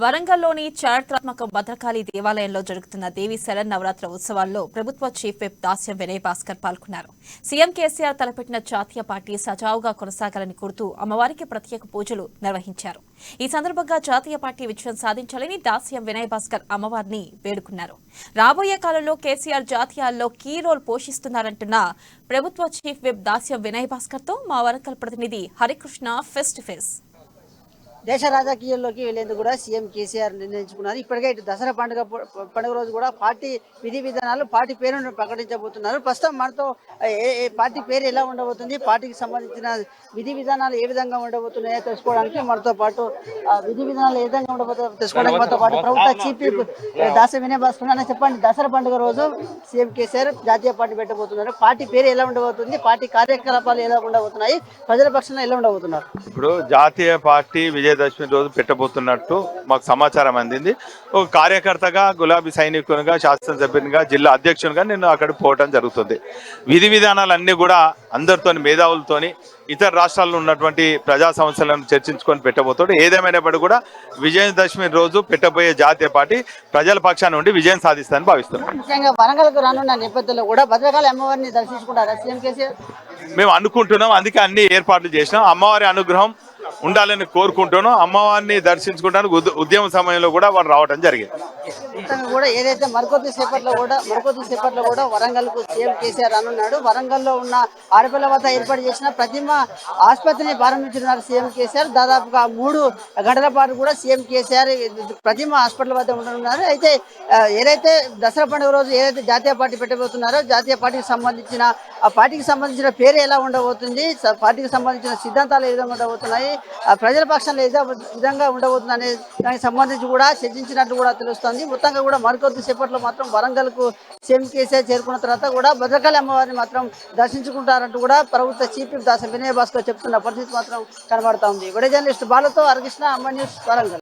వరంగల్లోని చారిత్రాత్మక భద్రకాళి దేవాలయంలో జరుగుతున్న దేవి శరన్నవరాత్ర ఉత్సవాల్లో ప్రభుత్వ చీఫ్ విప్ దాస్యం వినయ్ భాస్కర్ పాల్గొన్నారు. సీఎం కేసీఆర్ తలపెట్టిన జాతీయ పార్టీ సజావుగా కొనసాగాలని కోరుతూ అమ్మవారికి ప్రత్యేక పూజలు నిర్వహించారు. ఈ సందర్భంగా జాతీయ పార్టీ విజయం సాధించాలని దాస్యం వినయ్ భాస్కర్ అమ్మవారిని వేడుకున్నారు. రాబోయే కాలంలో కేసీఆర్ జాతీయాల్లో కీ రోల్ పోషిస్తున్నారంటున్న ప్రభుత్వ చీఫ్ విప్ దాస్యం వినయ్ భాస్కర్తో మా వరంగల్ ప్రతినిధి హరికృష్ణ ఫేస్ టు ఫేస్. దేశ రాజకీయాల్లోకి వెళ్లేందుకు కూడా సీఎం కేసీఆర్ నిర్ణయించుకున్నారు. ఇప్పటికే ఇటు దసరా పండుగ రోజు కూడా పార్టీ విధి విధానాలు పార్టీ పేరును ప్రకటించబోతున్నారు. ప్రస్తుతం మనతో పార్టీ పేరు ఎలా ఉండబోతుంది, పార్టీకి సంబంధించిన విధి విధానాలు ఏ విధంగా ఉండబోతున్నాయో తెలుసుకోవడానికి మనతో పాటు విధి విధానాలు ఏ విధంగా ఉండబోతుందో తెలుసుకోవడానికి మనతో పాటు ప్రభుత్వ చీఫ్ విప్ దాస్యం వినయ్ భాస్కర్ అన్న చెప్పండి. దసరా పండుగ రోజు సీఎం కేసీఆర్ జాతీయ పార్టీ పెట్టబోతున్నారు. పార్టీ పేరు ఎలా ఉండబోతుంది, పార్టీ కార్యకలాపాలు ఎలా ఉండబోతున్నాయి, ప్రజల పక్షాన ఎలా ఉండబోతున్నారు? ఇప్పుడు జాతీయ పార్టీ విజయదశమి రోజు పెట్టబోతున్నట్టు మాకు సమాచారం అందింది. ఒక కార్యకర్తగా, గులాబీ సైనికునిగా, శాసనసభ్యునిగా, జిల్లా అధ్యక్షునిగా నేను అక్కడ పోవడం జరుగుతుంది. విధి విధానాలన్నీ కూడా అందరితోని, మేధావులతోని, ఇతర రాష్ట్రాల్లో ఉన్నటువంటి ప్రజా సమస్యలను చర్చించుకొని పెట్టబోతాడు. ఏదేమైనప్పటికీ కూడా విజయదశమి రోజు పెట్టబోయే జాతీయ పార్టీ ప్రజల పక్షాన ఉండి విజయం సాధిస్తానని భావిస్తున్నాం. ముఖ్యంగా వరంగల్కు రానున్న నేపథ్యంలో కూడా భద్రకాళి అమ్మవారిని దర్శించుకుంటారా సీఎం కేసీఆర్? మేము అనుకుంటున్నాం, అందుకే అన్ని ఏర్పాట్లు చేసినాం. అమ్మవారి అనుగ్రహం ఉండాలని కోరుకుంటున్నాం. అమ్మవారిని దర్శించుకుంటానికి ఉద్యమ సమయంలో కూడా వారు రావడం జరిగింది. కూడా ఏదైతే మరికొద్ది సేపట్లో కూడా వరంగల్ కు సీఎం కేసీఆర్ రానున్నాడు. వరంగల్లో ఉన్న ఆడపిల్ల వద్ద ఏర్పాటు చేసిన ప్రతిమ ఆసుపత్రిని ప్రారంభించున్నారు సీఎం కేసీఆర్. దాదాపుగా 3 గంటల పాటు కూడా సీఎం కేసీఆర్ ప్రతిమ హాస్పిటల్ వద్ద ఉండనున్నారు. అయితే ఏదైతే దసరా పండుగ రోజు ఏదైతే జాతీయ పార్టీ పెట్టబోతున్నారో జాతీయ పార్టీకి సంబంధించిన పేరు ఎలా ఉండబోతుంది, పార్టీకి సంబంధించిన సిద్ధాంతాలు ఏ విధంగా ఉండబోతున్నాయి, ప్రజల పక్షాలు ఏ విధంగా ఉండబోతుంది అనే దానికి సంబంధించి కూడా చర్చించినట్లు కూడా తెలుస్తుంది. మొత్తంగా కూడా మరికొద్ది సేపట్లో మాత్రం వరంగల్ కు సీఎం కేసీఆర్ చేరుకున్న తర్వాత కూడా భద్రకాళి అమ్మవారిని మాత్రం దర్శించుకుంటారంటూ కూడా ప్రభుత్వ చీఫ్ విప్ దాస్యం వినయ్ భాస్కర్ చెప్తున్న పరిస్థితి మాత్రం కనబడతా ఉంది. వీడియో జర్నలిస్ట్ బాలతో హరికృష్ణ, అమ్మ న్యూస్, వరంగల్.